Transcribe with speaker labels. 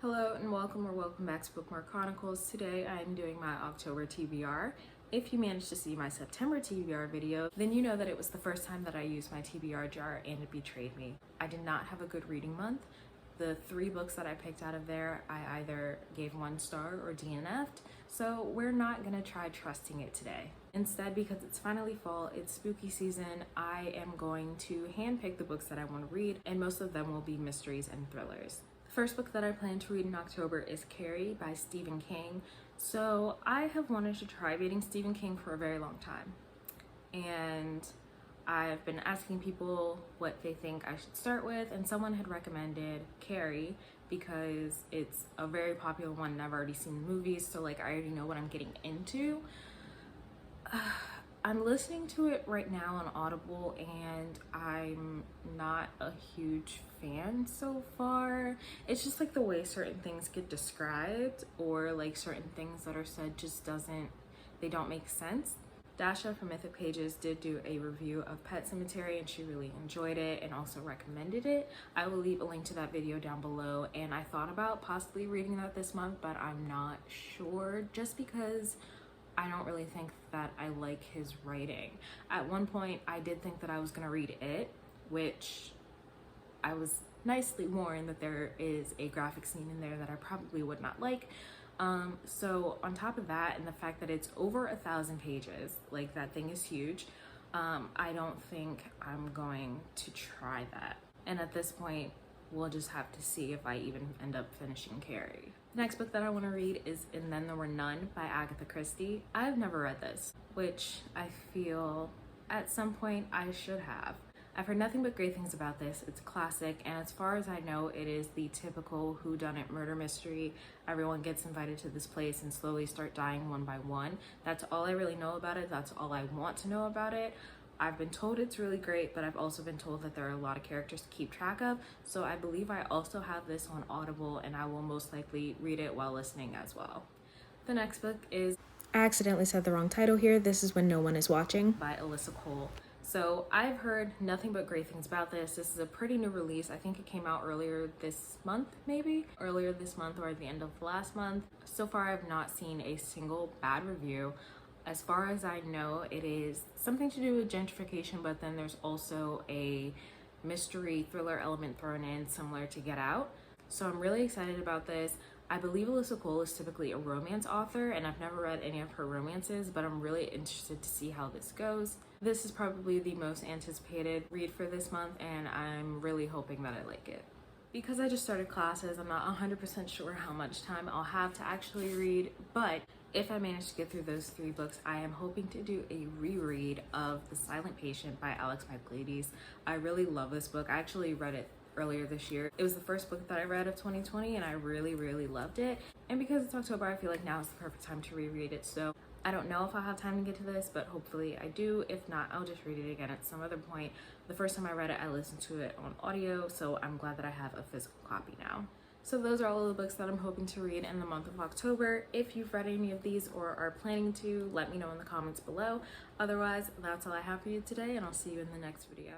Speaker 1: Hello and welcome back to Bookmark Chronicles. Today I am doing my October TBR. If you managed to see my September TBR video, then you know that it was the first time that I used my TBR jar and it betrayed me. I did not have a good reading month. The 3 books that I picked out of there, I either gave 1 star or DNF'd, so we're not gonna try trusting it today. Instead, because it's finally fall, it's spooky season, I am going to handpick the books that I want to read, and most of them will be mysteries and thrillers. The first book that I plan to read in October is Carrie by Stephen King. So I have wanted to try reading Stephen King for a very long time, and I've been asking people what they think I should start with, and someone had recommended Carrie because it's a very popular one and I've already seen the movies, so like I already know what I'm getting into. I'm listening to it right now on Audible and I'm not a huge fan so far. It's just like the way certain things get described, or like certain things that are said just they don't make sense. Dasha from Mythic Pages did do a review of Pet Sematary and she really enjoyed it and also recommended it. I will leave a link to that video down below, and I thought about possibly reading that this month, but I'm not sure just because I don't really think that I like his writing. At one point, I did think that I was gonna read it, which I was nicely warned that there is a graphic scene in there that I probably would not like. So on top of that, and the fact that it's over 1,000 pages, like that thing is huge, I don't think I'm going to try that. And at this point, we'll just have to see if I even end up finishing Carrie. The next book that I want to read is And Then There Were None by Agatha Christie. I've never read this, which I feel at some point I should have. I've heard nothing but great things about this. It's a classic, and as far as I know, it is the typical whodunit murder mystery. Everyone gets invited to this place and slowly start dying one by one. That's all I really know about it. That's all I want to know about it. I've been told it's really great, but I've also been told that there are a lot of characters to keep track of. So I believe I also have this on Audible, and I will most likely read it while listening as well. The next book is I accidentally said the wrong title here. This is When No One Is Watching by Alyssa Cole. So I've heard nothing but great things about this. This is a pretty new release. I think it came out earlier this month, maybe? Earlier this month or at the end of last month. So far, I've not seen a single bad review. As far as I know, it is something to do with gentrification, but then there's also a mystery thriller element thrown in, similar to Get Out. So I'm really excited about this. I believe Alyssa Cole is typically a romance author, and I've never read any of her romances, but I'm really interested to see how this goes. This is probably the most anticipated read for this month, and I'm really hoping that I like it. Because I just started classes, I'm not 100% sure how much time I'll have to actually read, but if I manage to get through those 3 books, I am hoping to do a reread of The Silent Patient by Alex Michaelides. I really love this book. I actually read it earlier this year. It was the first book that I read of 2020 and I really loved it. And because it's October, I feel like now is the perfect time to reread it. So I don't know if I'll have time to get to this, but hopefully I do. If not, I'll just read it again at some other point. The first time I read it, I listened to it on audio, so I'm glad that I have a physical copy now. So those are all of the books that I'm hoping to read in the month of October. If you've read any of these or are planning to, let me know in the comments below. Otherwise, that's all I have for you today, and I'll see you in the next video.